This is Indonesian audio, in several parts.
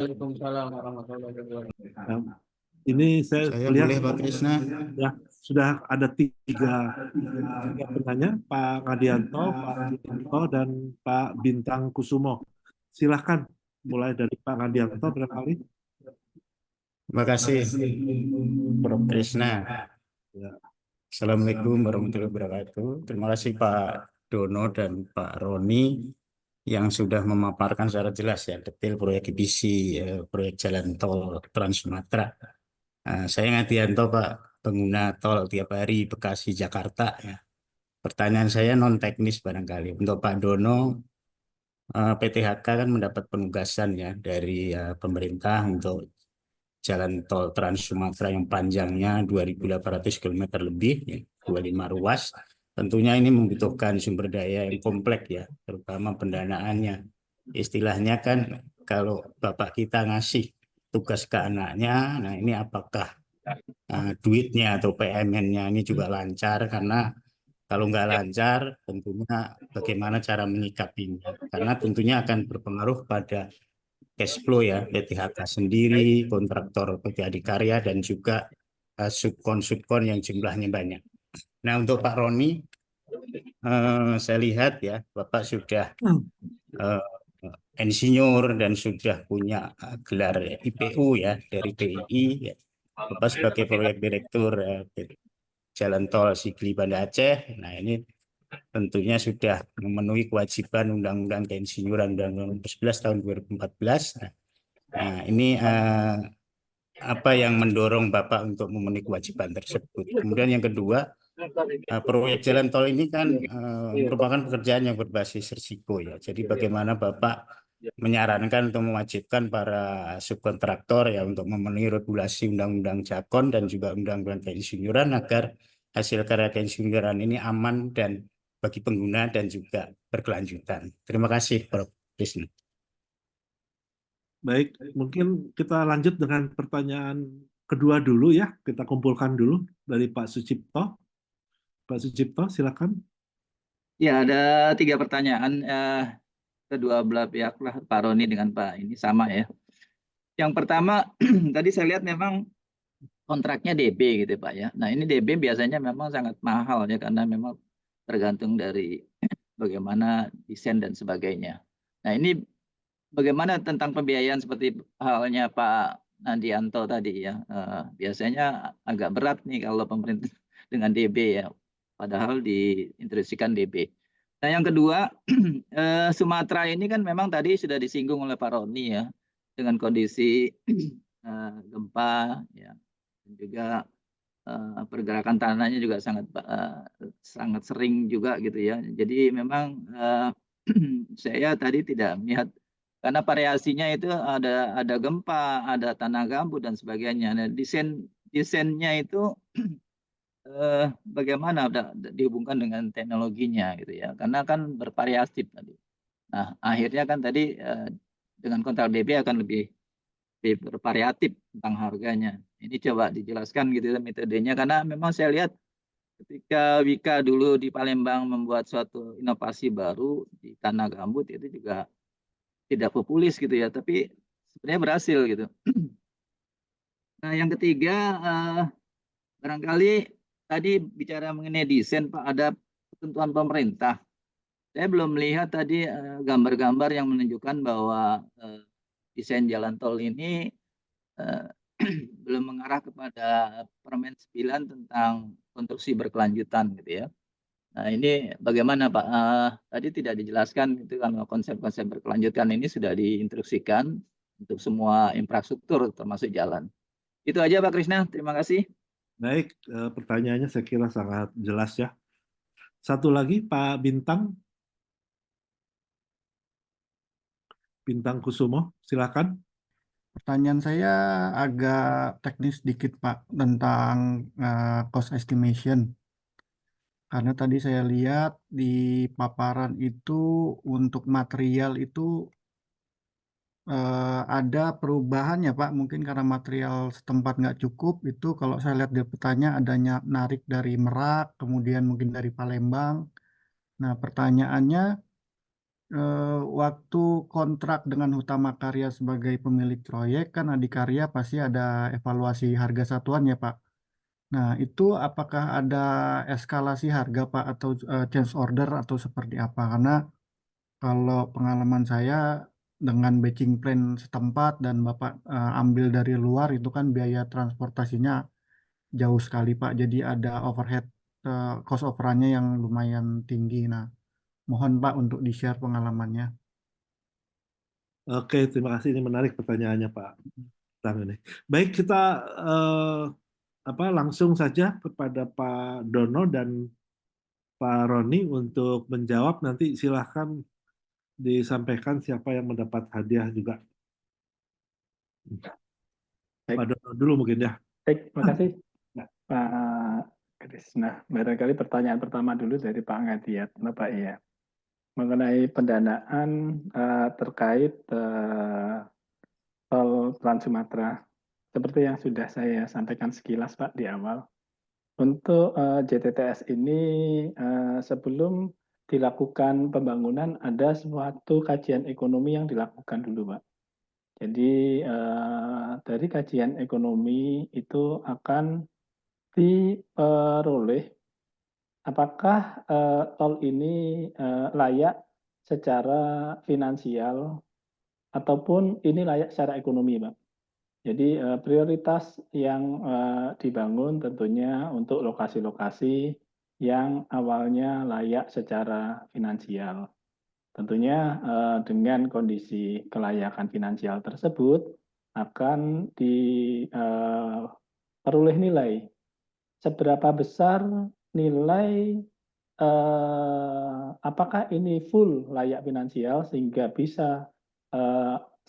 Waalaikumsalam warahmatullahi wabarakatuh. Nah, ini saya Saya lihat boleh Pak Krisna. ya sudah ada tiga penanya, Pak Ngadianto, Pak Sucipto, dan Pak Bintang Kusumo. Silahkan mulai dari Pak Ngadianto barangkali. Terima kasih Prof. Krisna. Ya. Assalamualaikum warahmatullahi wabarakatuh. Terima kasih Pak Dono dan Pak Roni yang sudah memaparkan secara jelas ya detail proyek IBC, proyek jalan tol Trans Sumatera. Saya Ngadianto Pak, pengguna tol tiap hari Bekasi Jakarta ya. Pertanyaan saya non teknis barangkali untuk Pak Dono. PTHK kan mendapat penugasan ya dari pemerintah untuk jalan tol Trans Sumatera yang panjangnya 2.800 km lebih, ya, 25 ruas. Tentunya ini membutuhkan sumber daya yang kompleks ya, terutama pendanaannya. Istilahnya kan kalau Bapak kita ngasih tugas ke anaknya, nah ini apakah duitnya atau PMN-nya ini juga lancar, karena kalau nggak lancar tentunya bagaimana cara menyikapinya, karena tentunya akan berpengaruh pada cash flow ya, PTHK sendiri, kontraktor PT Adikarya, dan juga subkon yang jumlahnya banyak. Nah, untuk Pak Roni, saya lihat ya, Bapak sudah insinyur dan sudah punya gelar IPU ya dari BII. Ya. Bapak sebagai proyek direktur Jalan Tol Sigli Banda Aceh. Nah, ini tentunya sudah memenuhi kewajiban Undang-Undang Keinsinyuran Undang-Undang 11 tahun 2014. Nah, ini apa yang mendorong Bapak untuk memenuhi kewajiban tersebut. Kemudian yang kedua, proyek jalan tol ini kan merupakan pekerjaan yang berbasis risiko ya. Jadi bagaimana Bapak menyarankan untuk mewajibkan para subkontraktor ya untuk memenuhi regulasi Undang-Undang Jakon dan juga Undang-Undang Keinsinyuran agar hasil karya keinsinyuran ini aman dan bagi pengguna dan juga berkelanjutan. Terima kasih, Prof. Krisna. Baik, mungkin kita lanjut dengan pertanyaan kedua dulu ya. Kita kumpulkan dulu dari Pak Sucipto. Pak Sucipto, silakan. Ya, ada 3 pertanyaan. Kedua belah pihak lah, Pak Roni dengan Pak ini sama ya. Yang pertama, tadi saya lihat memang kontraknya DB gitu Pak ya. Nah ini DB biasanya memang sangat mahal ya karena memang tergantung dari bagaimana desain dan sebagainya. Nah ini bagaimana tentang pembiayaan seperti halnya Pak Nandianto tadi ya. Biasanya agak berat nih kalau pemerintah dengan DB ya. Padahal diinstruksikan DB. Nah yang kedua, Sumatera ini kan memang tadi sudah disinggung oleh Pak Roni ya. Dengan kondisi gempa ya. Dan juga pergerakan tanahnya juga sangat sering juga gitu ya. Jadi memang saya tadi tidak melihat karena variasinya itu ada gempa, ada tanah gambut dan sebagainya. Nah, desainnya itu bagaimana dihubungkan dengan teknologinya gitu ya. Karena kan bervariatif tadi. Nah, akhirnya kan tadi dengan kontrak DB akan lebih bervariatif tentang harganya. Ini coba dijelaskan gitu ya metodenya karena memang saya lihat ketika Wika dulu di Palembang membuat suatu inovasi baru di tanah gambut itu juga tidak populis gitu ya, tapi sebenarnya berhasil gitu. Nah, yang ketiga barangkali tadi bicara mengenai desain Pak, ada ketentuan pemerintah. Saya belum melihat tadi gambar-gambar yang menunjukkan bahwa desain jalan tol ini belum mengarah kepada Permen 9 tentang konstruksi berkelanjutan gitu ya. Nah ini bagaimana Pak? Tadi tidak dijelaskan itu kan konsep-konsep berkelanjutan ini sudah diinstruksikan untuk semua infrastruktur termasuk jalan. Itu aja Pak Krisna, terima kasih. Baik, pertanyaannya saya kira sangat jelas ya. Satu lagi Pak Bintang, Bintang Kusumo, silakan. Pertanyaan saya agak teknis sedikit Pak tentang cost estimation. Karena tadi saya lihat di paparan itu untuk material itu ada perubahan ya Pak. Mungkin karena material setempat nggak cukup itu kalau saya lihat di petanya adanya narik dari Merak, kemudian mungkin dari Palembang. Nah pertanyaannya waktu kontrak dengan Hutama Karya sebagai pemilik proyek kan Adikarya pasti ada evaluasi harga satuan ya Pak. Nah, itu apakah ada eskalasi harga Pak atau change order atau seperti apa? Karena kalau pengalaman saya dengan batching plan setempat dan Bapak ambil dari luar itu kan biaya transportasinya jauh sekali Pak. Jadi ada overhead cost overrunnya yang lumayan tinggi. Nah, mohon Pak untuk di-share pengalamannya. Oke, terima kasih. Ini menarik pertanyaannya Pak Tang ini. Baik, kita langsung saja kepada Pak Dono dan Pak Roni untuk menjawab. Nanti silahkan disampaikan siapa yang mendapat hadiah juga. Baik. Pak Dono dulu mungkin ya. Baik, terima kasih Ya. Pak Kris. Nah, barangkali pertanyaan pertama dulu dari Pak Ngadiat, Bapak ya, mengenai pendanaan terkait tol Trans Sumatera. Seperti yang sudah saya sampaikan sekilas Pak di awal, untuk JTTS ini sebelum dilakukan pembangunan ada suatu kajian ekonomi yang dilakukan dulu Pak. Jadi dari kajian ekonomi itu akan diperoleh apakah tol ini layak secara finansial ataupun ini layak secara ekonomi, Pak. Jadi prioritas yang dibangun tentunya untuk lokasi-lokasi yang awalnya layak secara finansial. Tentunya dengan kondisi kelayakan finansial tersebut akan diperoleh nilai seberapa besar nilai apakah ini full layak finansial sehingga bisa 100%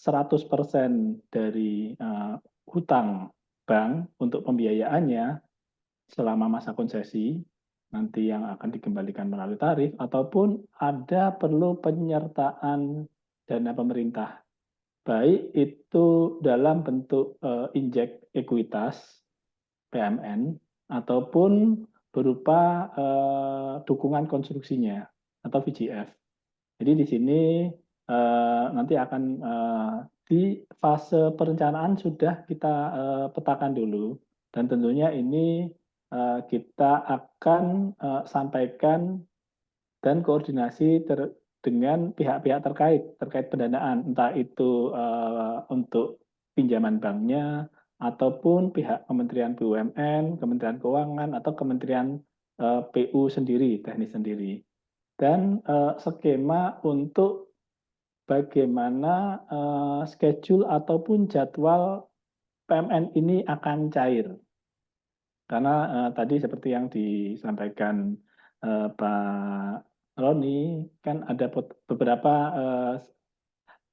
dari hutang bank untuk pembiayaannya selama masa konsesi nanti yang akan dikembalikan melalui tarif ataupun ada perlu penyertaan dana pemerintah baik itu dalam bentuk injek ekuitas PMN ataupun berupa dukungan konstruksinya atau VGF. Jadi di sini nanti akan di fase perencanaan sudah kita petakan dulu dan tentunya ini kita akan sampaikan dan koordinasi dengan pihak-pihak terkait pendanaan, entah itu untuk pinjaman banknya ataupun pihak Kementerian BUMN, Kementerian Keuangan atau Kementerian PU sendiri, teknis sendiri. Dan skema untuk bagaimana schedule ataupun jadwal PMN ini akan cair. Karena tadi seperti yang disampaikan Pak Roni, kan ada beberapa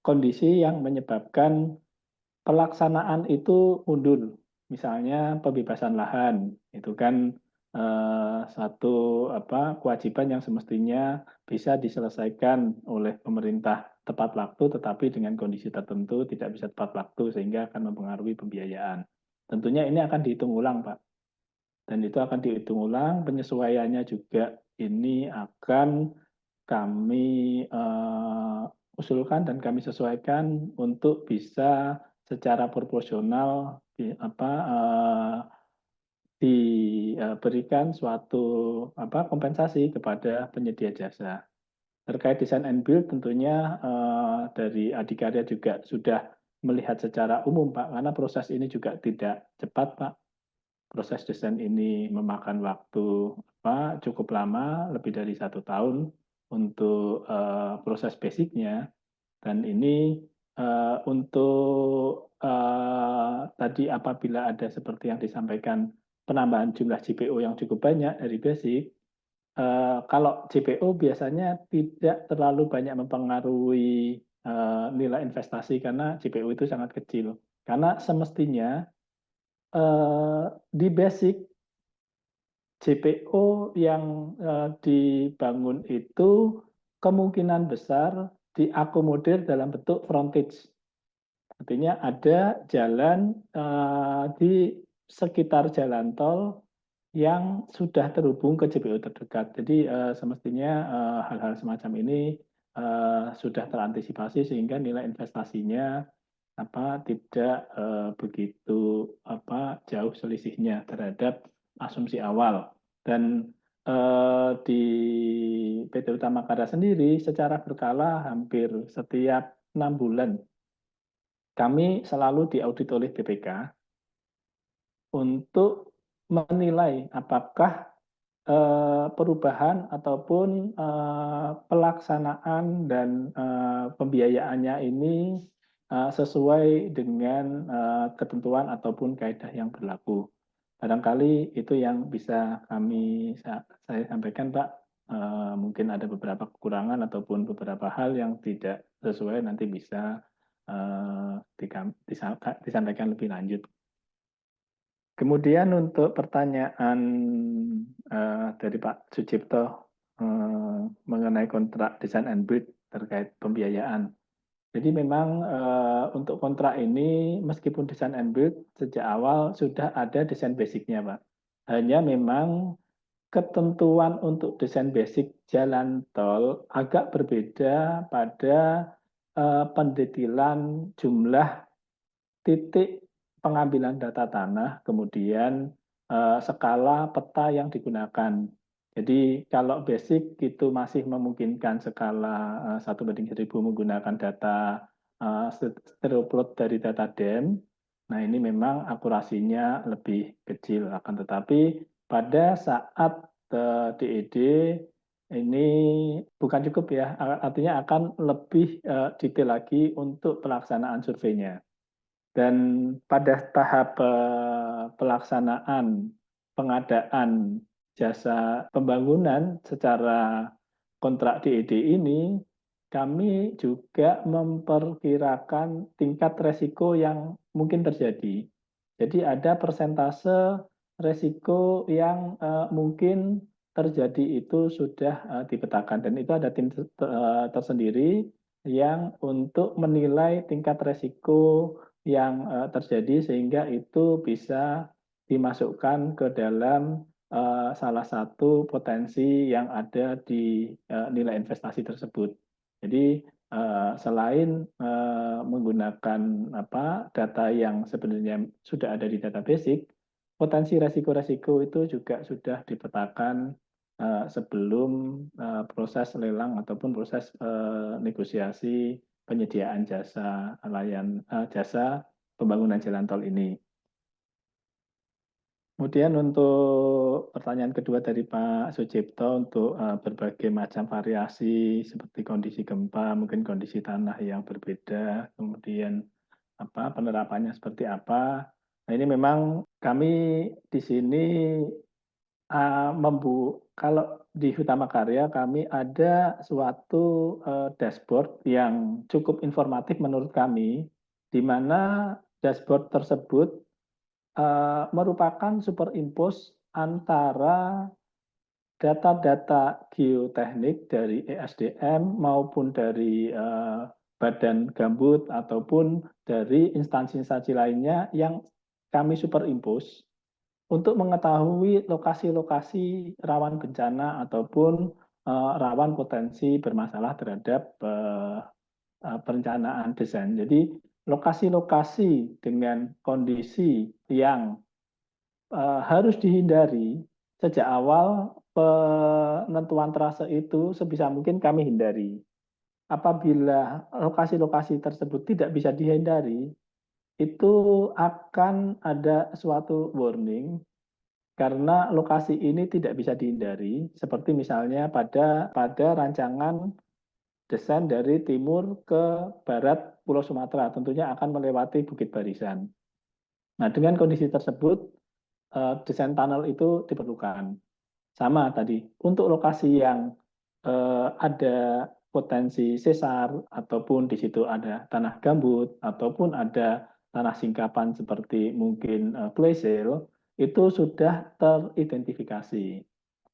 kondisi yang menyebabkan pelaksanaan itu mundur. Misalnya pembebasan lahan, itu kan satu kewajiban yang semestinya bisa diselesaikan oleh pemerintah tepat waktu, tetapi dengan kondisi tertentu tidak bisa tepat waktu sehingga akan mempengaruhi pembiayaan. Tentunya ini akan dihitung ulang, Pak. Dan itu akan dihitung ulang, penyesuaiannya juga ini akan kami usulkan dan kami sesuaikan untuk bisa secara proporsional diberikan suatu kompensasi kepada penyedia jasa. Terkait desain and build tentunya dari Adikarya juga sudah melihat secara umum Pak, karena proses ini juga tidak cepat Pak. Proses desain ini memakan waktu cukup lama, lebih dari 1 tahun untuk proses basicnya. Dan ini untuk tadi apabila ada seperti yang disampaikan penambahan jumlah JPO yang cukup banyak dari basic, kalau JPO biasanya tidak terlalu banyak mempengaruhi nilai investasi karena JPO itu sangat kecil. Karena semestinya di basic JPO yang dibangun itu kemungkinan besar diakomodir dalam bentuk frontage. Artinya ada jalan di sekitar jalan tol yang sudah terhubung ke JPO terdekat. Jadi semestinya hal-hal semacam ini sudah terantisipasi sehingga nilai investasinya tidak begitu jauh selisihnya terhadap asumsi awal. Dan di PT Utama Karya sendiri secara berkala hampir setiap 6 bulan kami selalu diaudit oleh BPK untuk menilai apakah perubahan ataupun pelaksanaan dan pembiayaannya ini sesuai dengan ketentuan ataupun kaidah yang berlaku. Barangkali itu yang bisa saya sampaikan, Pak. Mungkin ada beberapa kekurangan ataupun beberapa hal yang tidak sesuai, nanti bisa disampaikan lebih lanjut. Kemudian untuk pertanyaan dari Pak Sucipto mengenai kontrak design and build terkait pembiayaan. Jadi memang untuk kontrak ini meskipun design and build sejak awal sudah ada desain basicnya, Pak. Hanya memang ketentuan untuk desain basic jalan tol agak berbeda pada pendetailan jumlah titik pengambilan data tanah, kemudian skala peta yang digunakan. Jadi kalau basic itu masih memungkinkan skala 1:1000 menggunakan data stereoplot dari data DEM. Nah ini memang akurasinya lebih kecil, akan tetapi pada saat DED ini bukan cukup ya, artinya akan lebih detail lagi untuk pelaksanaan surveinya. Dan pada tahap pelaksanaan pengadaan jasa pembangunan secara kontrak DED ini, kami juga memperkirakan tingkat resiko yang mungkin terjadi. Jadi ada persentase resiko yang mungkin terjadi itu sudah dipetakan, dan itu ada tim tersendiri yang untuk menilai tingkat resiko yang terjadi sehingga itu bisa dimasukkan ke dalam salah satu potensi yang ada di nilai investasi tersebut. Jadi selain menggunakan data yang sebenarnya sudah ada di data basic, potensi resiko-resiko itu juga sudah dipetakan sebelum proses lelang ataupun proses negosiasi penyediaan jasa jasa pembangunan jalan tol ini. Kemudian untuk pertanyaan kedua dari Pak Sucipto untuk berbagai macam variasi seperti kondisi gempa, mungkin kondisi tanah yang berbeda, kemudian penerapannya seperti apa. Nah ini memang kami di sini kalau di Utama Karya kami ada suatu dashboard yang cukup informatif menurut kami, di mana dashboard tersebut merupakan superimpos antara data-data geoteknik dari ESDM maupun dari Badan Gambut ataupun dari instansi-instansi lainnya yang kami superimpos untuk mengetahui lokasi-lokasi rawan bencana ataupun rawan potensi bermasalah terhadap perencanaan desain. Jadi lokasi-lokasi dengan kondisi yang harus dihindari sejak awal penentuan trase itu sebisa mungkin kami hindari. Apabila lokasi-lokasi tersebut tidak bisa dihindari, itu akan ada suatu warning karena lokasi ini tidak bisa dihindari, seperti misalnya pada rancangan desain dari timur ke barat Pulau Sumatera, tentunya akan melewati Bukit Barisan. Nah, dengan kondisi tersebut, desain tunnel itu diperlukan. Sama tadi, untuk lokasi yang ada potensi sesar, ataupun di situ ada tanah gambut, ataupun ada tanah singkapan seperti mungkin clay shale, itu sudah teridentifikasi.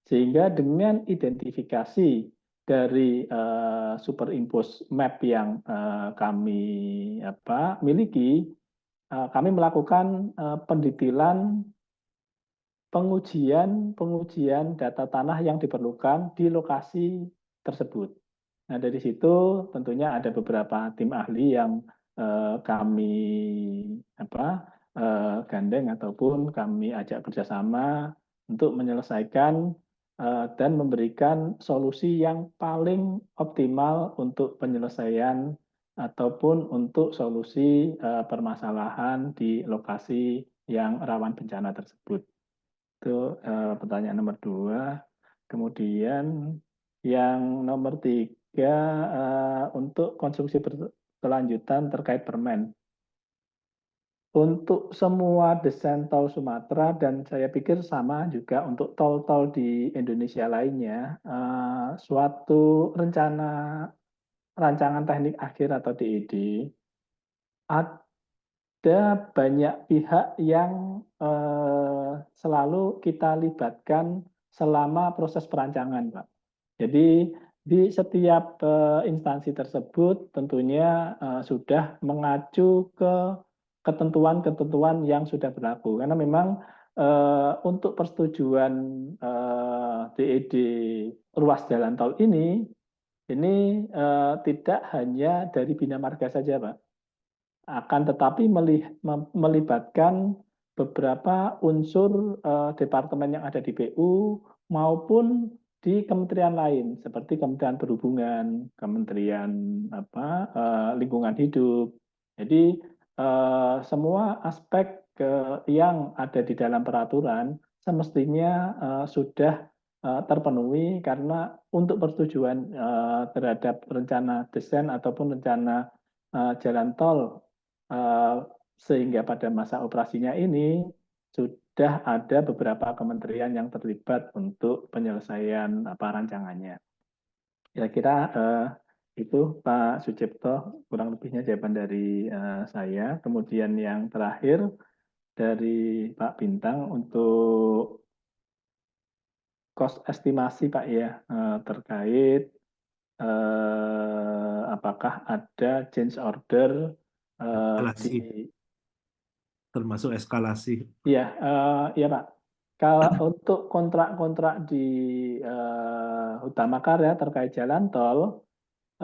Sehingga dengan identifikasi dari superimpose map yang kami miliki, kami melakukan pendetailan pengujian data tanah yang diperlukan di lokasi tersebut. Nah, dari situ tentunya ada beberapa tim ahli yang kami gandeng ataupun kami ajak kerjasama untuk menyelesaikan dan memberikan solusi yang paling optimal untuk penyelesaian ataupun untuk solusi permasalahan di lokasi yang rawan bencana tersebut. Itu pertanyaan nomor 2. Kemudian yang nomor 3 untuk konstruksi berkelanjutan terkait permen. Untuk semua desain tol Sumatera dan saya pikir sama juga untuk tol-tol di Indonesia lainnya, suatu rancangan teknik akhir atau DED, ada banyak pihak yang selalu kita libatkan selama proses perancangan, Pak. Jadi di setiap instansi tersebut tentunya sudah mengacu ke ketentuan-ketentuan yang sudah berlaku. Karena memang untuk persetujuan DED ruas jalan tol ini tidak hanya dari Bina Marga saja, Pak. Akan tetapi melibatkan beberapa unsur departemen yang ada di PU maupun di kementerian lain seperti Kementerian Perhubungan, Kementerian Lingkungan Hidup. Jadi semua aspek yang ada di dalam peraturan semestinya sudah terpenuhi karena untuk persetujuan terhadap rencana desain ataupun rencana jalan tol sehingga pada masa operasinya ini sudah ada beberapa kementerian yang terlibat untuk penyelesaian rancangannya. Kira-kira itu Pak Sucipto, kurang lebihnya jawaban dari saya. Kemudian yang terakhir dari Pak Bintang untuk cost estimasi Pak ya, terkait apakah ada change order Eskalasi, termasuk eskalasi. Iya, iya Pak. Kalau untuk kontrak-kontrak di Utama Karya terkait jalan tol,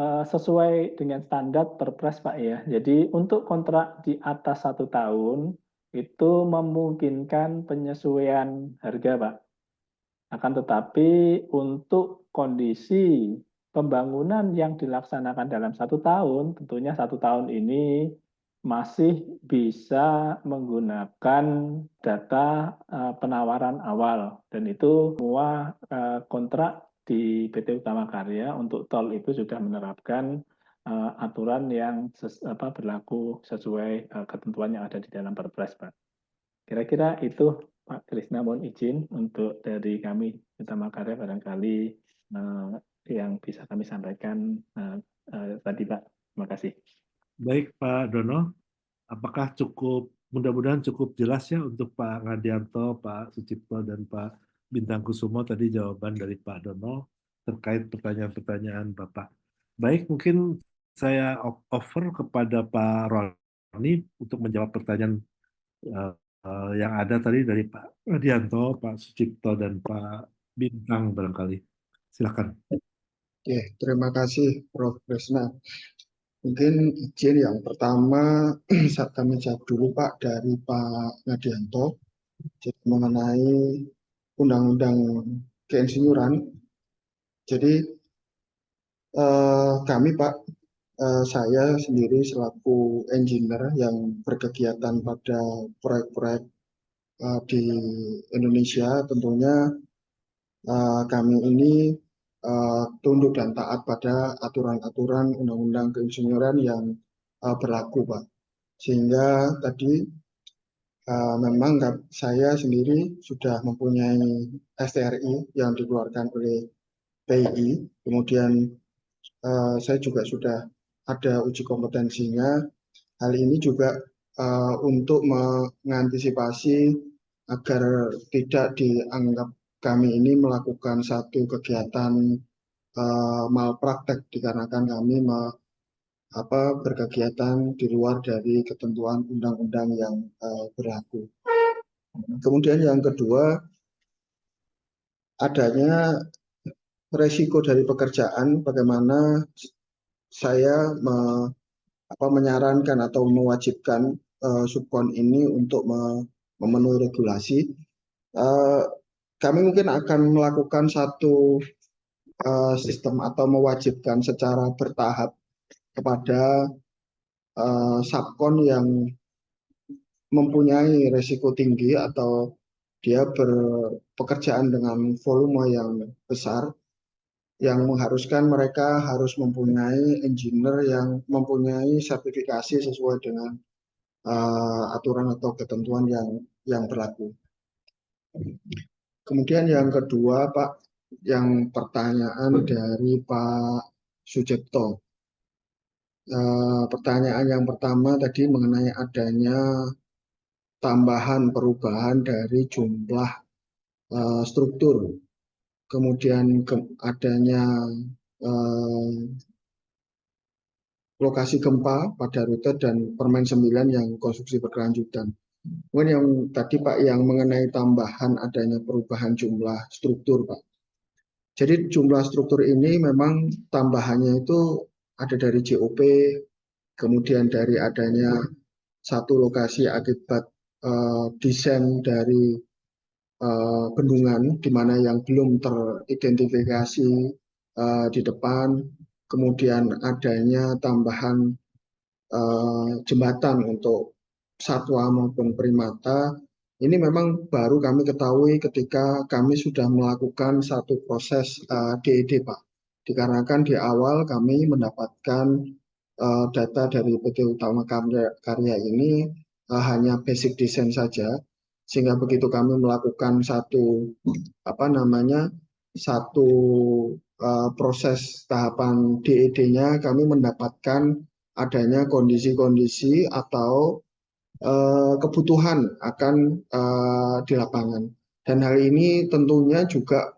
sesuai dengan standar Perpres Pak ya. Jadi untuk kontrak di atas 1 tahun itu memungkinkan penyesuaian harga Pak. Akan tetapi untuk kondisi pembangunan yang dilaksanakan dalam 1 tahun, tentunya 1 tahun ini masih bisa menggunakan data penawaran awal. Dan itu semua kontrak di PT Utama Karya untuk tol itu sudah menerapkan aturan yang berlaku sesuai ketentuan yang ada di dalam Perpres, Pak. Kira-kira itu Pak Krisna, mohon izin untuk dari kami Utama Karya barangkali yang bisa kami sampaikan tadi Pak. Terima kasih. Baik Pak Dono, apakah mudah-mudahan cukup jelas ya untuk Pak Ngadianto, Pak Sucipto, dan Pak Bintang Kusumo tadi jawaban dari Pak Dono terkait pertanyaan-pertanyaan Bapak. Baik, mungkin saya offer kepada Pak Roni untuk menjawab pertanyaan yang ada tadi dari Pak Ngadianto, Pak Sucipto, dan Pak Bintang barangkali. Silakan. Oke, terima kasih Prof. Krisna. Mungkin izin yang pertama kami jawab dulu Pak dari Pak Ngadianto jadi mengenai Undang-Undang Keinsinyuran. Jadi kami Pak, saya sendiri selaku engineer yang berkegiatan pada proyek-proyek di Indonesia, tentunya kami ini tunduk dan taat pada aturan-aturan Undang-Undang Keinsinyuran yang berlaku, Pak. Sehingga tadi memang saya sendiri sudah mempunyai STRI yang dikeluarkan oleh PII. Kemudian saya juga sudah ada uji kompetensinya. Hal ini juga untuk mengantisipasi agar tidak dianggap kami ini melakukan satu kegiatan malpraktek dikarenakan kami berkegiatan di luar dari ketentuan undang-undang yang berlaku. Kemudian yang kedua, adanya resiko dari pekerjaan, bagaimana saya menyarankan atau mewajibkan subkon ini untuk memenuhi regulasi. Kami mungkin akan melakukan satu sistem atau mewajibkan secara bertahap kepada subkon yang mempunyai resiko tinggi atau dia berpekerjaan dengan volume yang besar, yang mengharuskan mereka harus mempunyai engineer yang mempunyai sertifikasi sesuai dengan aturan atau ketentuan yang berlaku. Kemudian yang kedua, Pak, yang pertanyaan dari Pak Sujipto. Pertanyaan yang pertama tadi mengenai adanya tambahan perubahan dari jumlah struktur, kemudian adanya lokasi gempa pada rute dan Permen 9 yang konstruksi berkelanjutan. Kemudian yang tadi Pak yang mengenai tambahan adanya perubahan jumlah struktur Pak. Jadi jumlah struktur ini memang tambahannya itu ada dari JOP, kemudian dari adanya satu lokasi akibat desain dari bendungan di mana yang belum teridentifikasi di depan, kemudian adanya tambahan jembatan untuk satwa maupun primata. Ini memang baru kami ketahui ketika kami sudah melakukan satu proses DED, Pak. Dikarenakan di awal kami mendapatkan data dari PT Utama Karya ini hanya basic design saja, sehingga begitu kami melakukan satu proses tahapan DED-nya, kami mendapatkan adanya kondisi-kondisi atau kebutuhan akan di lapangan. Dan hal ini tentunya juga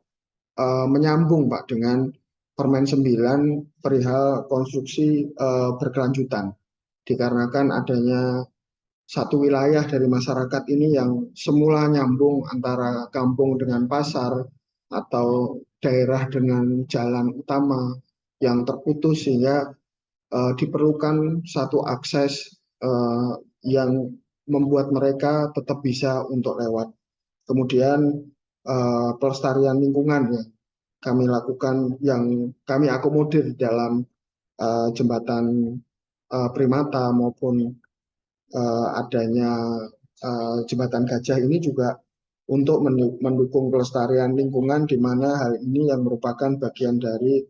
menyambung Pak dengan Permen 9 perihal konstruksi berkelanjutan. Dikarenakan adanya satu wilayah dari masyarakat ini yang semula nyambung antara kampung dengan pasar atau daerah dengan jalan utama yang terputus, sehingga diperlukan satu akses yang membuat mereka tetap bisa untuk lewat. Kemudian pelestarian lingkungan ya kami lakukan, yang kami akomodir dalam jembatan Primata maupun adanya jembatan Gajah ini juga untuk mendukung pelestarian lingkungan, di mana hal ini yang merupakan bagian dari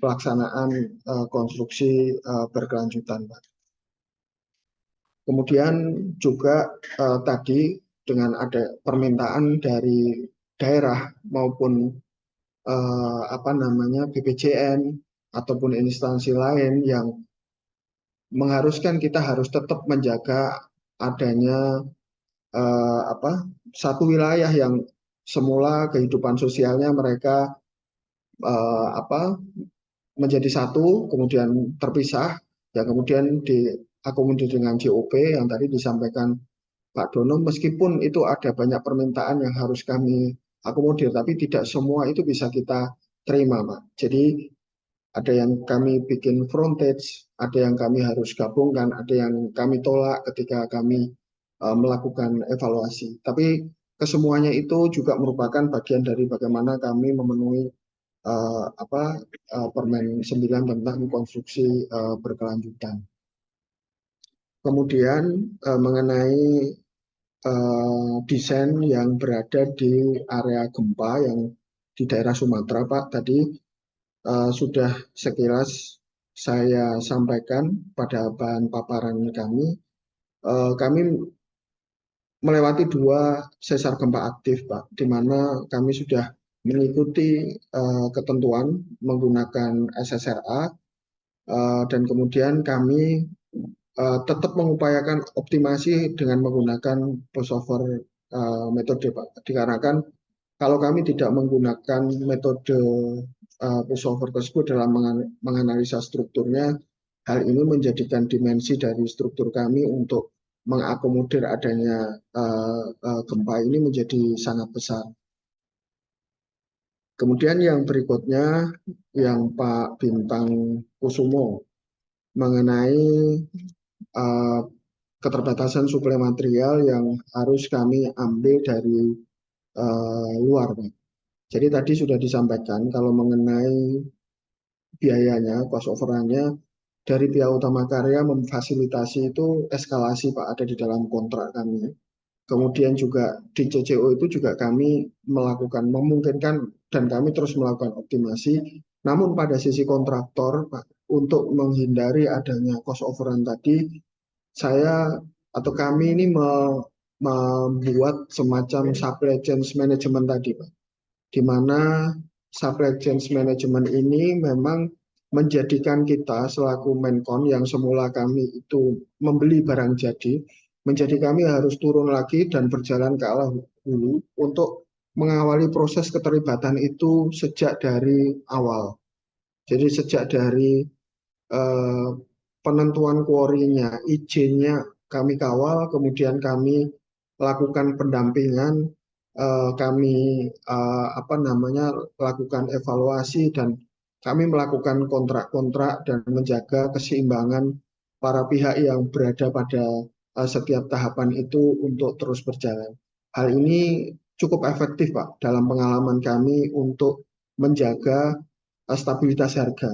pelaksanaan konstruksi berkelanjutan, Pak. Kemudian juga tadi dengan ada permintaan dari daerah maupun BPJN ataupun instansi lain yang mengharuskan kita harus tetap menjaga adanya satu wilayah yang semula kehidupan sosialnya mereka menjadi satu, kemudian terpisah, ya kemudian diakomodir dengan JOP yang tadi disampaikan Pak Dono. Meskipun itu ada banyak permintaan yang harus kami akomodir, tapi tidak semua itu bisa kita terima, Pak. Jadi ada yang kami bikin frontage, ada yang kami harus gabungkan, ada yang kami tolak ketika kami melakukan evaluasi. Tapi kesemuanya itu juga merupakan bagian dari bagaimana kami memenuhi Permen 9 tentang konstruksi berkelanjutan. Kemudian mengenai desain yang berada di area gempa yang di daerah Sumatera, Pak, tadi sudah sekilas saya sampaikan pada bahan paparan kami. Kami melewati 2 sesar gempa aktif, Pak, di mana kami sudah mengikuti ketentuan menggunakan SSRA, dan kemudian kami tetap mengupayakan optimasi dengan menggunakan pushover metode, Pak. Dikarenakan kalau kami tidak menggunakan metode pushover tersebut dalam menganalisa strukturnya, hal ini menjadikan dimensi dari struktur kami untuk mengakomodir adanya gempa ini menjadi sangat besar. Kemudian yang berikutnya yang Pak Bintang Kusumo mengenai eh, keterbatasan suplai material yang harus kami ambil dari luar, Pak. Jadi tadi sudah disampaikan kalau mengenai biayanya, cost overrun-nya dari pihak utama karya memfasilitasi itu eskalasi Pak ada di dalam kontrak kami. Kemudian juga di CCO itu juga kami melakukan memungkinkan dan kami terus melakukan optimasi. Namun pada sisi kontraktor Pak, untuk menghindari adanya cost overrun tadi, saya atau kami ini membuat semacam supply chain management tadi Pak, di mana supply chain management ini memang menjadikan kita selaku Menkon yang semula kami itu membeli barang jadi, menjadi kami harus turun lagi dan berjalan ke arah hulu untuk mengawali proses keterlibatan itu sejak dari awal. Jadi sejak dari eh, penentuan kuorinya, izinnya kami kawal, kemudian kami lakukan pendampingan, kami lakukan evaluasi dan kami melakukan kontrak-kontrak dan menjaga keseimbangan para pihak yang berada pada setiap tahapan itu untuk terus berjalan. Hal ini cukup efektif Pak dalam pengalaman kami untuk menjaga stabilitas harga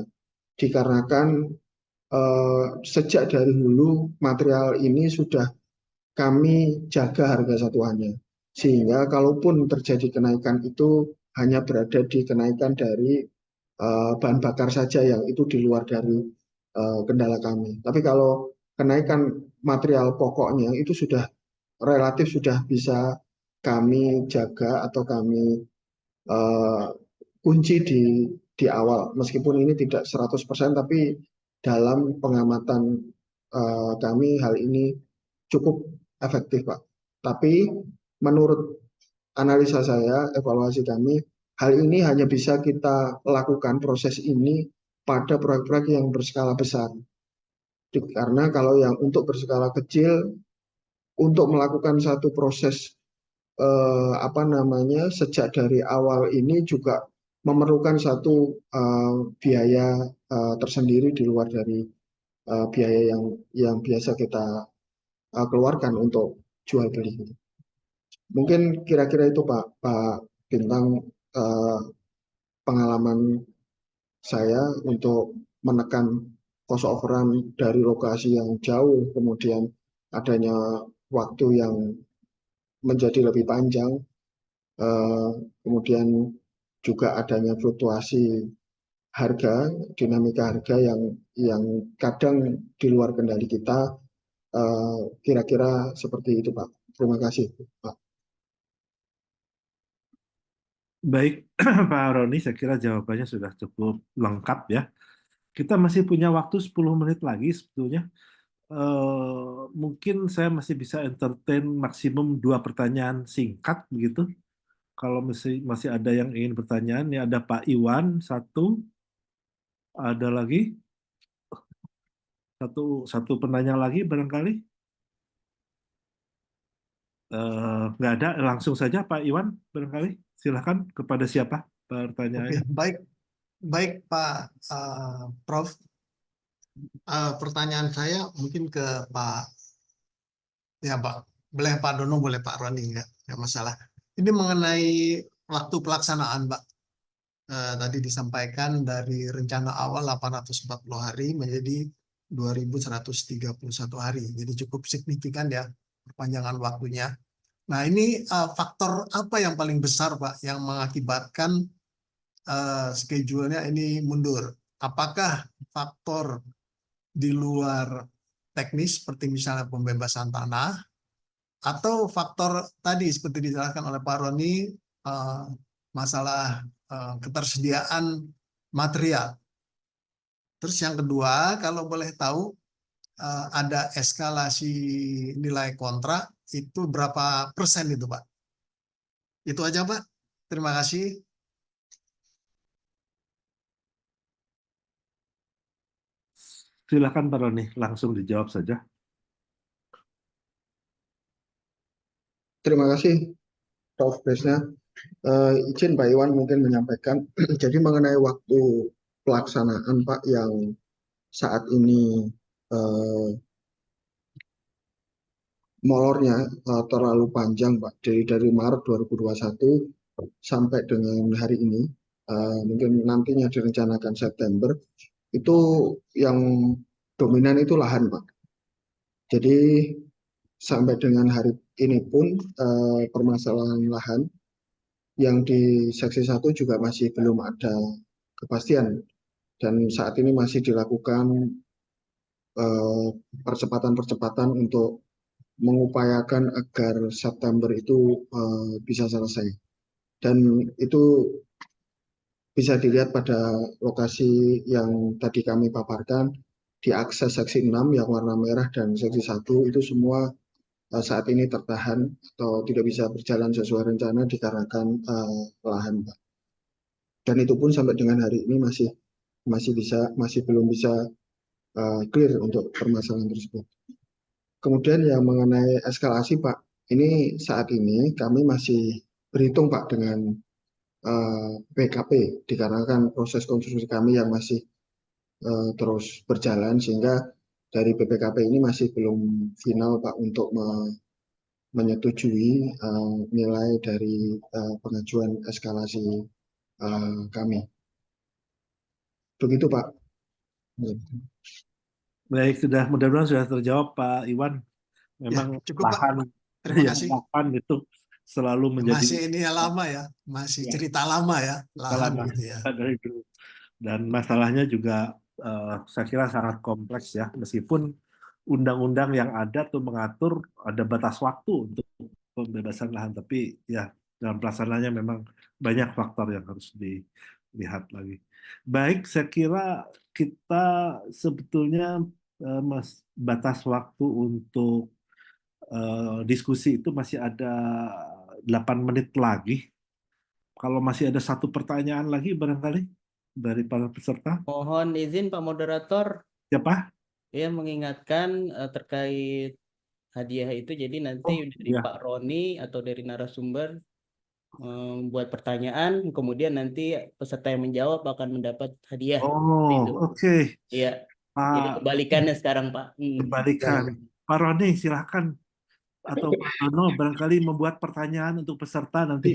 dikarenakan sejak dari hulu material ini sudah kami jaga harga satuannya. Sehingga kalaupun terjadi kenaikan itu hanya berada di kenaikan dari bahan bakar saja yang itu di luar dari kendala kami. Tapi kalau kenaikan material pokoknya itu sudah relatif sudah bisa kami jaga atau kami eh, kunci di awal. Meskipun ini tidak 100%, tapi dalam pengamatan kami hal ini cukup efektif, Pak. Tapi menurut analisa saya, evaluasi kami, hal ini hanya bisa kita lakukan proses ini pada proyek-proyek yang berskala besar. Karena kalau yang untuk berskala kecil, untuk melakukan satu proses sejak dari awal ini juga memerlukan satu biaya tersendiri di luar dari biaya yang biasa kita keluarkan untuk jual beli. Mungkin kira-kira itu Pak Bintang eh, pengalaman saya untuk menekan cost overrun dari lokasi yang jauh, kemudian adanya waktu yang menjadi lebih panjang, kemudian juga adanya fluktuasi harga, dinamika harga yang kadang di luar kendali kita, kira-kira seperti itu Pak. Terima kasih Pak. Baik, Pak Roni, saya kira jawabannya sudah cukup lengkap ya. Kita masih punya waktu 10 menit lagi sebetulnya. Mungkin saya masih bisa entertain maksimum 2 pertanyaan singkat begitu. Kalau masih ada yang ingin pertanyaan, ya ada Pak Iwan satu, ada lagi satu penanya lagi barangkali. Nggak ada, langsung saja Pak Iwan barangkali. Silakan kepada siapa Oke, pertanyaannya. baik Pak Prof. Pertanyaan saya mungkin ke Pak, ya Pak, boleh Pak Dono, boleh Pak Roni, nggak masalah. Ini mengenai waktu pelaksanaan, Pak. Tadi disampaikan dari rencana awal 840 hari menjadi 2131 hari. Jadi cukup signifikan ya perpanjangan waktunya. Nah, ini faktor apa yang paling besar, Pak, yang mengakibatkan schedule-nya ini mundur? Apakah faktor di luar teknis seperti misalnya pembebasan tanah, atau faktor tadi seperti dijelaskan oleh Pak Roni, masalah ketersediaan material. Terus yang kedua, kalau boleh tahu ada eskalasi nilai kontrak itu berapa persen itu Pak? Itu aja Pak. Terima kasih. Silakan Pak Roni, langsung dijawab saja. Terima kasih Prof. Presnya. Izin Pak Iwan mungkin menyampaikan. Jadi mengenai waktu pelaksanaan Pak yang saat ini molornya terlalu panjang Pak. Dari Maret 2021 sampai dengan hari ini, mungkin nantinya direncanakan September, itu yang dominan itu lahan Pak. Jadi sampai dengan hari ini pun permasalahan lahan yang di seksi 1 juga masih belum ada kepastian, dan saat ini masih dilakukan percepatan-percepatan untuk mengupayakan agar September itu bisa selesai. Dan itu bisa dilihat pada lokasi yang tadi kami paparkan, di akses seksi 6 yang warna merah dan seksi 1 itu semua saat ini tertahan atau tidak bisa berjalan sesuai rencana dikarenakan lahan Pak. Dan itu pun sampai dengan hari ini masih belum bisa clear untuk permasalahan tersebut. Kemudian yang mengenai eskalasi Pak, ini saat ini kami masih berhitung Pak dengan PKP dikarenakan proses konstruksi kami yang masih terus berjalan, sehingga dari BPKP ini masih belum final Pak untuk menyetujui nilai dari pengajuan eskalasi kami. Begitu Pak. Baik, mudah-mudahan sudah terjawab Pak Iwan. Memang cukup, Pak. lahan Terima yang kasih. lahan itu selalu menjadi Masih ini ya lama ya, masih cerita lama ya, lahan masalah gitu ya. dari dulu. Dan masalahnya juga saya kira sangat kompleks ya, meskipun undang-undang yang ada tuh mengatur ada batas waktu untuk pembebasan lahan, tapi ya dalam pelaksanaannya memang banyak faktor yang harus dilihat lagi. Baik, saya kira kita sebetulnya batas waktu untuk diskusi itu masih ada 8 menit lagi. Kalau masih ada satu pertanyaan lagi barangkali dari para peserta. Mohon izin Pak Moderator, Siapa? ya mengingatkan terkait hadiah itu, jadi nanti dari ya. Pak Roni atau dari narasumber membuat pertanyaan, kemudian nanti peserta yang menjawab akan mendapat hadiah. Oke. Iya, jadi kebalikannya sekarang Pak. Kebalikan. Pak Roni silahkan, atau Pak Dono barangkali membuat pertanyaan untuk peserta, nanti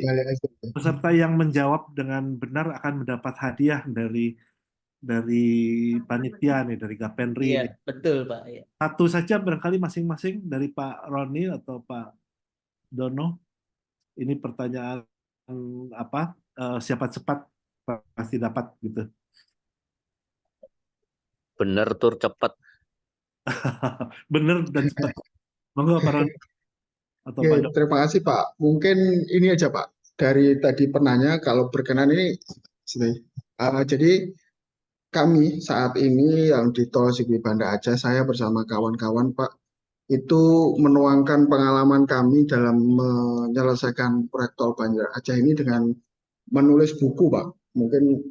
peserta yang menjawab dengan benar akan mendapat hadiah dari panitia nih, dari Gapenri. Iya, betul Pak. Ya. Satu saja barangkali masing-masing dari Pak Roni atau Pak Dono. Ini pertanyaan apa? Siapa cepat pasti dapat gitu. Bener tur cepat. Bener dan cepat. Monggo Pak Roni. Atau Oke, Pak terima kasih Pak. Mungkin ini aja Pak, dari tadi penanya kalau berkenan ini, jadi kami saat ini yang di Tol Sigli Banda Aceh, saya bersama kawan-kawan Pak, itu menuangkan pengalaman kami dalam menyelesaikan proyek Tol Banjar Aceh ini dengan menulis buku Pak. Mungkin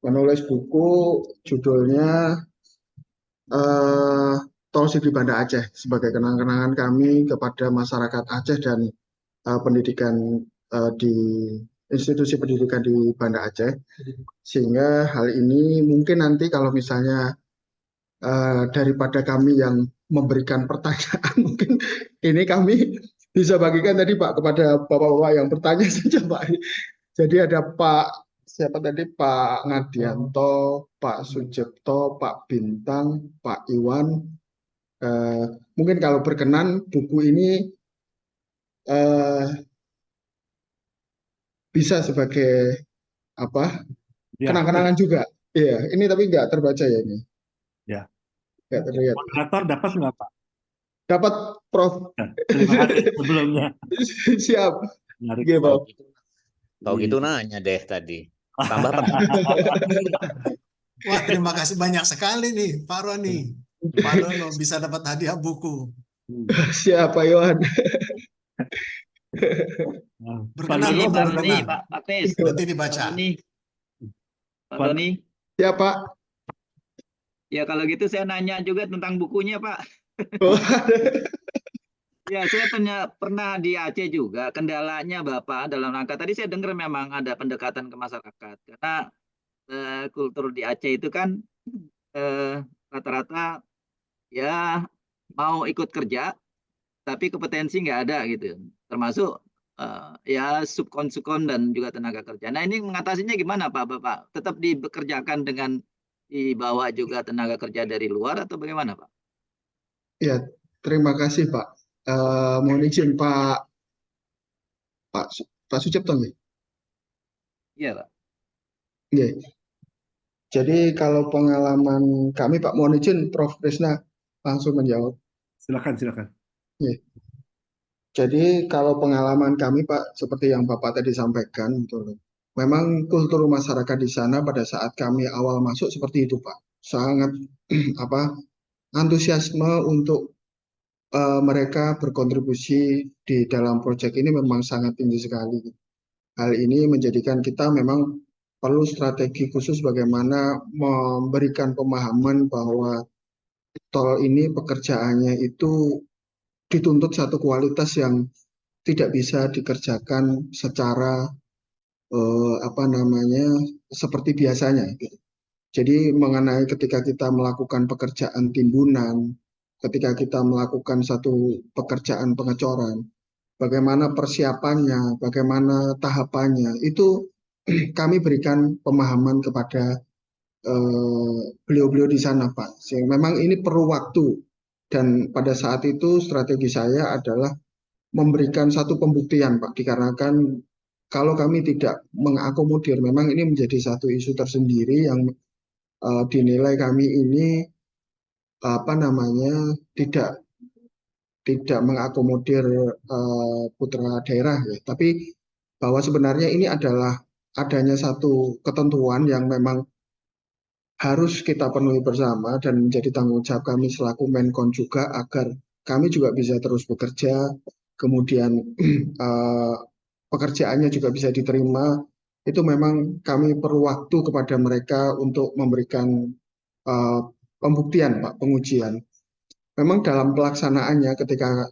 menulis buku judulnya Tol Sigli Banda Aceh sebagai kenang-kenangan kami kepada masyarakat Aceh dan pendidikan di institusi pendidikan di Banda Aceh, sehingga hal ini mungkin nanti kalau misalnya daripada kami yang memberikan pertanyaan, mungkin ini kami bisa bagikan tadi Pak kepada bapak-bapak yang bertanya saja Pak. Jadi ada Pak siapa tadi, Pak Ngadianto, Pak Sujipto, Pak Bintang, Pak Iwan. Mungkin kalau berkenan buku ini bisa sebagai apa? Kenang-kenangan juga. Iya, ini tapi nggak terbaca ya ini. Ya. Nggak terlihat. Moderator dapat nggak Pak? Dapat Prof. Terima kasih sebelumnya. Siap. Iya, Pak. Kalau gitu nanya deh tadi. Tambah Wah, terima kasih banyak sekali nih Pak Roni. Pak Dono bisa dapat hadiah buku. Siapa Yohan? Berkenan, Pak Pak Roni, Pak Tis. Nanti dibaca. Pak Roni. Siapa? Ya kalau gitu saya nanya juga tentang bukunya Pak. Ya, saya pernah di Aceh juga. Kendalanya Bapak dalam rangka tadi saya dengar memang ada pendekatan ke masyarakat karena kultur di Aceh itu kan rata-rata ya mau ikut kerja tapi kompetensi nggak ada gitu. Termasuk ya subkon dan juga tenaga kerja. Nah ini mengatasinya gimana Pak Bapak? Tetap dibekerjakan dengan dibawa juga tenaga kerja dari luar atau bagaimana Pak? Ya, terima kasih Pak. Mohon izin Pak Sucipto nih. Iya Pak. Nggih. Jadi kalau pengalaman kami Pak, mohon izin Prof. Krisna langsung menjawab. Silakan, silakan. Nggih. Jadi kalau pengalaman kami Pak, seperti yang Bapak tadi sampaikan, gitu, memang kultur masyarakat di sana pada saat kami awal masuk seperti itu Pak. Sangat apa antusiasme untuk mereka berkontribusi di dalam proyek ini memang sangat tinggi sekali. Hal ini menjadikan kita memang perlu strategi khusus bagaimana memberikan pemahaman bahwa tol ini pekerjaannya itu dituntut satu kualitas yang tidak bisa dikerjakan secara apa namanya seperti biasanya. Gitu. Jadi mengenai ketika kita melakukan pekerjaan timbunan, ketika kita melakukan satu pekerjaan pengecoran, bagaimana persiapannya, bagaimana tahapannya, itu kami berikan pemahaman kepada beliau-beliau di sana, Pak. Sehingga memang ini perlu waktu. Dan pada saat itu strategi saya adalah memberikan satu pembuktian, Pak. Dikarenakan kalau kami tidak mengakomodir, memang ini menjadi satu isu tersendiri yang dinilai kami ini apa namanya tidak mengakomodir putra daerah ya. Tapi bahwa sebenarnya ini adalah adanya satu ketentuan yang memang harus kita penuhi bersama dan menjadi tanggung jawab kami selaku Menkon juga agar kami juga bisa terus bekerja, kemudian pekerjaannya juga bisa diterima. Itu memang kami perlu waktu kepada mereka untuk memberikan pembuktian, Pak, pengujian. Memang dalam pelaksanaannya ketika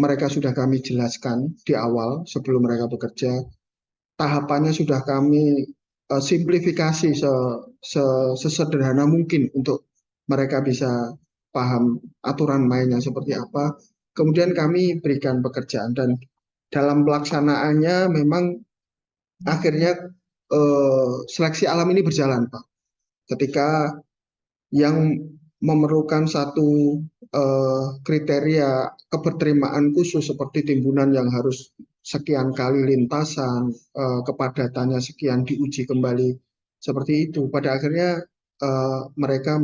mereka sudah kami jelaskan di awal sebelum mereka bekerja, tahapannya sudah kami simplifikasi sesederhana mungkin untuk mereka bisa paham aturan mainnya seperti apa. Kemudian kami berikan pekerjaan dan dalam pelaksanaannya memang akhirnya seleksi alam ini berjalan, Pak. Ketika yang memerlukan satu kriteria keberterimaan khusus seperti timbunan yang harus sekian kali lintasan, kepadatannya sekian diuji kembali seperti itu. Pada akhirnya mereka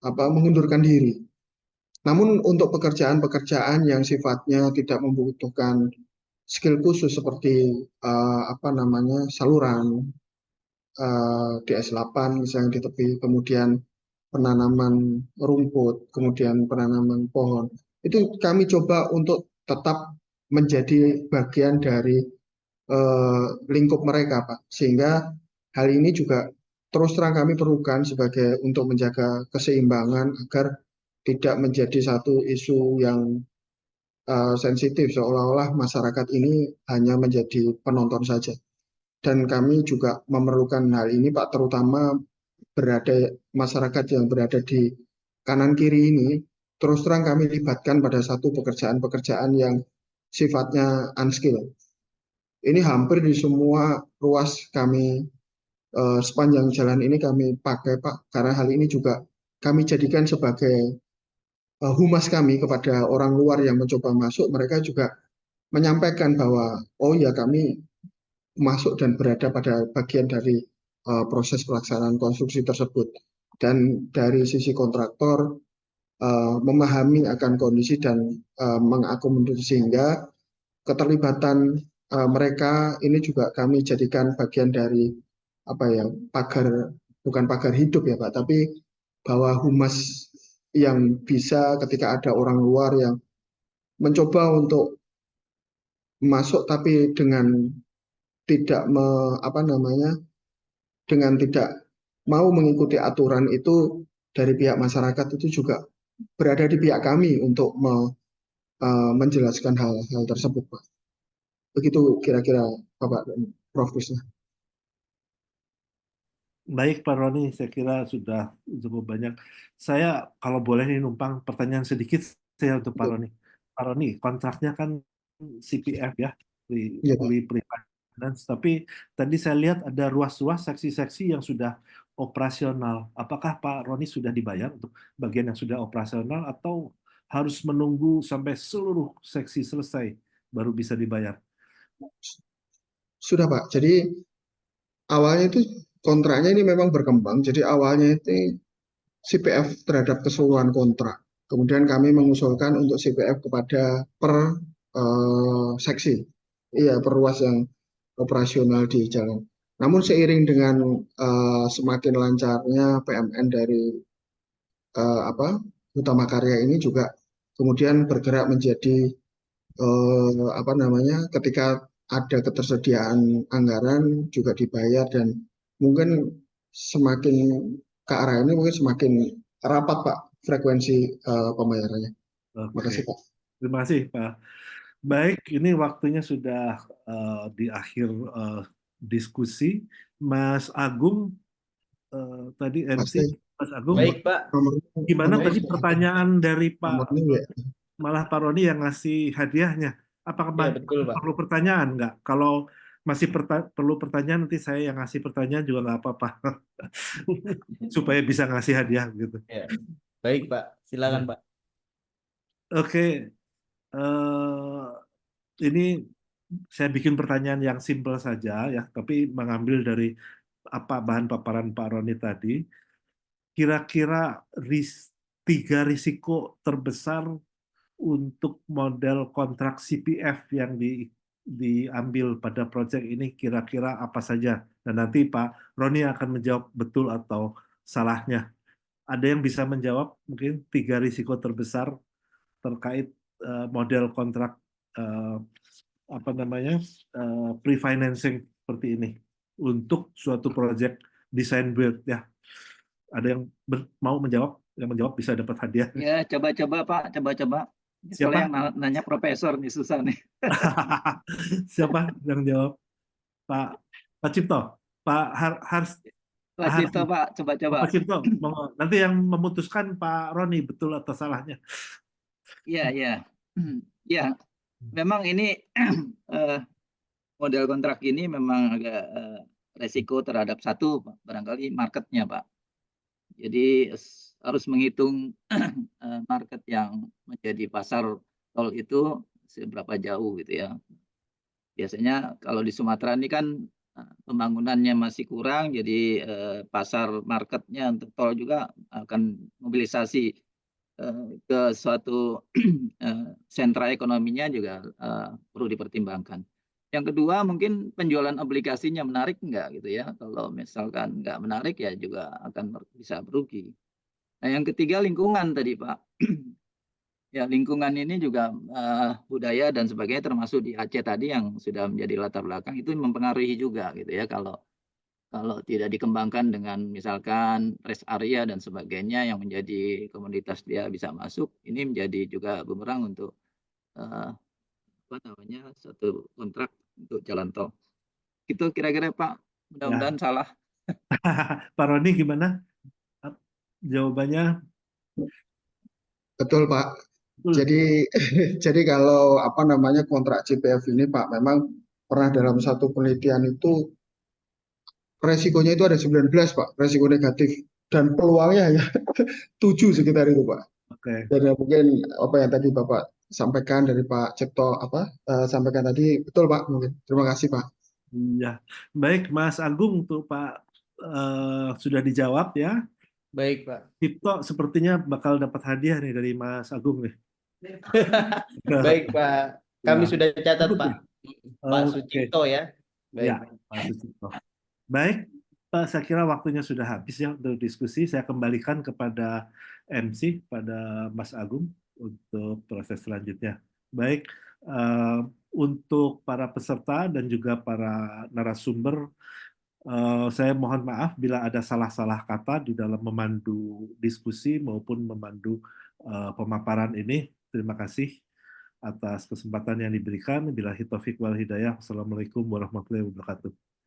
mengundurkan diri. Namun untuk pekerjaan-pekerjaan yang sifatnya tidak membutuhkan skill khusus seperti saluran DS8 misalnya di tepi, kemudian penanaman rumput, kemudian penanaman pohon. Itu kami coba untuk tetap menjadi bagian dari lingkup mereka, Pak. Sehingga hal ini juga terus terang kami perlukan sebagai untuk menjaga keseimbangan agar tidak menjadi satu isu yang sensitif seolah-olah masyarakat ini hanya menjadi penonton saja. Dan kami juga memerlukan hal ini, Pak, terutama masyarakat yang berada di kanan kiri ini, terus terang kami libatkan pada satu pekerjaan-pekerjaan yang sifatnya unskilled. Ini hampir di semua ruas kami sepanjang jalan ini kami pakai, Pak, karena hal ini juga kami jadikan sebagai humas kami kepada orang luar yang mencoba masuk. Mereka juga menyampaikan bahwa oh ya kami masuk dan berada pada bagian dari proses pelaksanaan konstruksi tersebut. Dan dari sisi kontraktor memahami akan kondisi dan mengakomodir sehingga keterlibatan mereka ini juga kami jadikan bagian dari bukan pagar hidup ya Pak, tapi bahwa humas yang bisa ketika ada orang luar yang mencoba untuk masuk tapi dengan tidak dengan tidak mau mengikuti aturan itu dari pihak masyarakat itu juga berada di pihak kami untuk menjelaskan hal-hal tersebut, Pak. Begitu kira-kira Bapak dan Prof. Krisna. Baik Pak Roni, saya kira sudah cukup banyak. Saya kalau boleh nih numpang pertanyaan sedikit saya untuk Pak Roni. Pak Roni, kontraknya kan CPF ya, Iya, Pak. pre-finance. Tapi tadi saya lihat ada ruas-ruas seksi-seksi yang sudah operasional. Apakah Pak Roni sudah dibayar untuk bagian yang sudah operasional atau harus menunggu sampai seluruh seksi selesai baru bisa dibayar? Sudah, Pak. Jadi awalnya itu kontraknya ini memang berkembang. Jadi awalnya itu CPF terhadap keseluruhan kontrak. Kemudian kami mengusulkan untuk CPF kepada per seksi. Iya, per ruas yang operasional di jalan. Namun seiring dengan semakin lancarnya PMN dari Utama Karya ini juga kemudian bergerak menjadi apa namanya, ketika ada ketersediaan anggaran juga dibayar, dan mungkin semakin ke arah ini mungkin semakin rapat, Pak, frekuensi pembayarannya. Makasih, Oke, Pak. terima kasih Pak. Baik, ini waktunya sudah di akhir diskusi. Mas Agung, tadi MC, Pasti Mas Agung, Baik, Pak. gimana nomor tadi pertanyaan dari Pak, nomornya ya. malah Pak Roni yang ngasih hadiahnya? Apakah Ya, betul, Pak. perlu pertanyaan nggak? Kalau masih perlu pertanyaan, nanti saya yang ngasih pertanyaan juga nggak apa-apa. Supaya bisa ngasih hadiah gitu. Ya. Baik, Pak. Silakan, Pak. Oke, ini saya bikin pertanyaan yang simpel saja ya, tapi mengambil dari apa bahan paparan Pak Roni tadi. Kira-kira 3 risiko terbesar untuk model kontrak CPF yang diambil pada proyek ini kira-kira apa saja? Dan nanti Pak Roni akan menjawab betul atau salahnya. Ada yang bisa menjawab mungkin 3 risiko terbesar terkait model kontrak apa namanya pre-financing seperti ini untuk suatu proyek design build ya. Ada yang mau menjawab? Yang menjawab bisa dapat hadiah. Ya, coba-coba Pak, coba-coba. Kalau Siapa? yang nanya profesor nih susah nih. Siapa yang jawab? Pak Cipto, Pak Hars, Pak Cipto, Pak, coba-coba. Pak Cipto, nanti yang memutuskan Pak Roni betul atau salahnya. Iya, iya. Ya, memang ini model kontrak ini memang agak resiko terhadap satu, barangkali marketnya, Pak. Jadi harus menghitung market yang menjadi pasar tol itu seberapa jauh gitu ya. Biasanya kalau di Sumatera ini kan pembangunannya masih kurang, jadi pasar marketnya untuk tol juga akan mobilisasi ke suatu sentra ekonominya juga perlu dipertimbangkan. Yang kedua mungkin penjualan obligasinya menarik enggak gitu ya. Kalau misalkan enggak menarik ya juga akan bisa merugi. Nah, yang ketiga lingkungan tadi Pak. Ya, lingkungan ini juga budaya dan sebagainya termasuk di Aceh tadi yang sudah menjadi latar belakang itu mempengaruhi juga gitu ya kalau tidak dikembangkan dengan misalkan rest area dan sebagainya yang menjadi komoditas dia bisa masuk, ini menjadi juga bumerang untuk apa namanya satu kontrak untuk jalan tol. Itu kira-kira Pak, mudah-mudahan salah. Pak Roni gimana? Jawabannya? Betul, Pak. Jadi jadi kalau apa namanya kontrak CPF ini Pak, memang pernah dalam satu penelitian itu resikonya itu ada 19 Pak, resiko negatif, dan peluangnya hanya 7 sekitar itu Pak. Oke. Dan mungkin apa yang tadi Bapak sampaikan dari Pak Cipto sampaikan tadi betul Pak, mungkin. Terima kasih Pak. Ya, baik Mas Agung tuh Pak sudah dijawab ya. Baik, Pak. Cipto sepertinya bakal dapat hadiah nih dari Mas Agung nih. Baik, Pak. Kami sudah catat, Pak. Pak Sucipto ya. Baik. Ya, Pak Sucipto. Baik, Pak, saya kira waktunya sudah habis ya untuk diskusi. Saya kembalikan kepada MC, pada Mas Agung untuk proses selanjutnya. Baik, untuk para peserta dan juga para narasumber, saya mohon maaf bila ada salah-salah kata di dalam memandu diskusi maupun memandu pemaparan ini. Terima kasih. atas kesempatan yang diberikan. Billahi taufiq wal hidayah. Wassalamualaikum warahmatullahi wabarakatuh.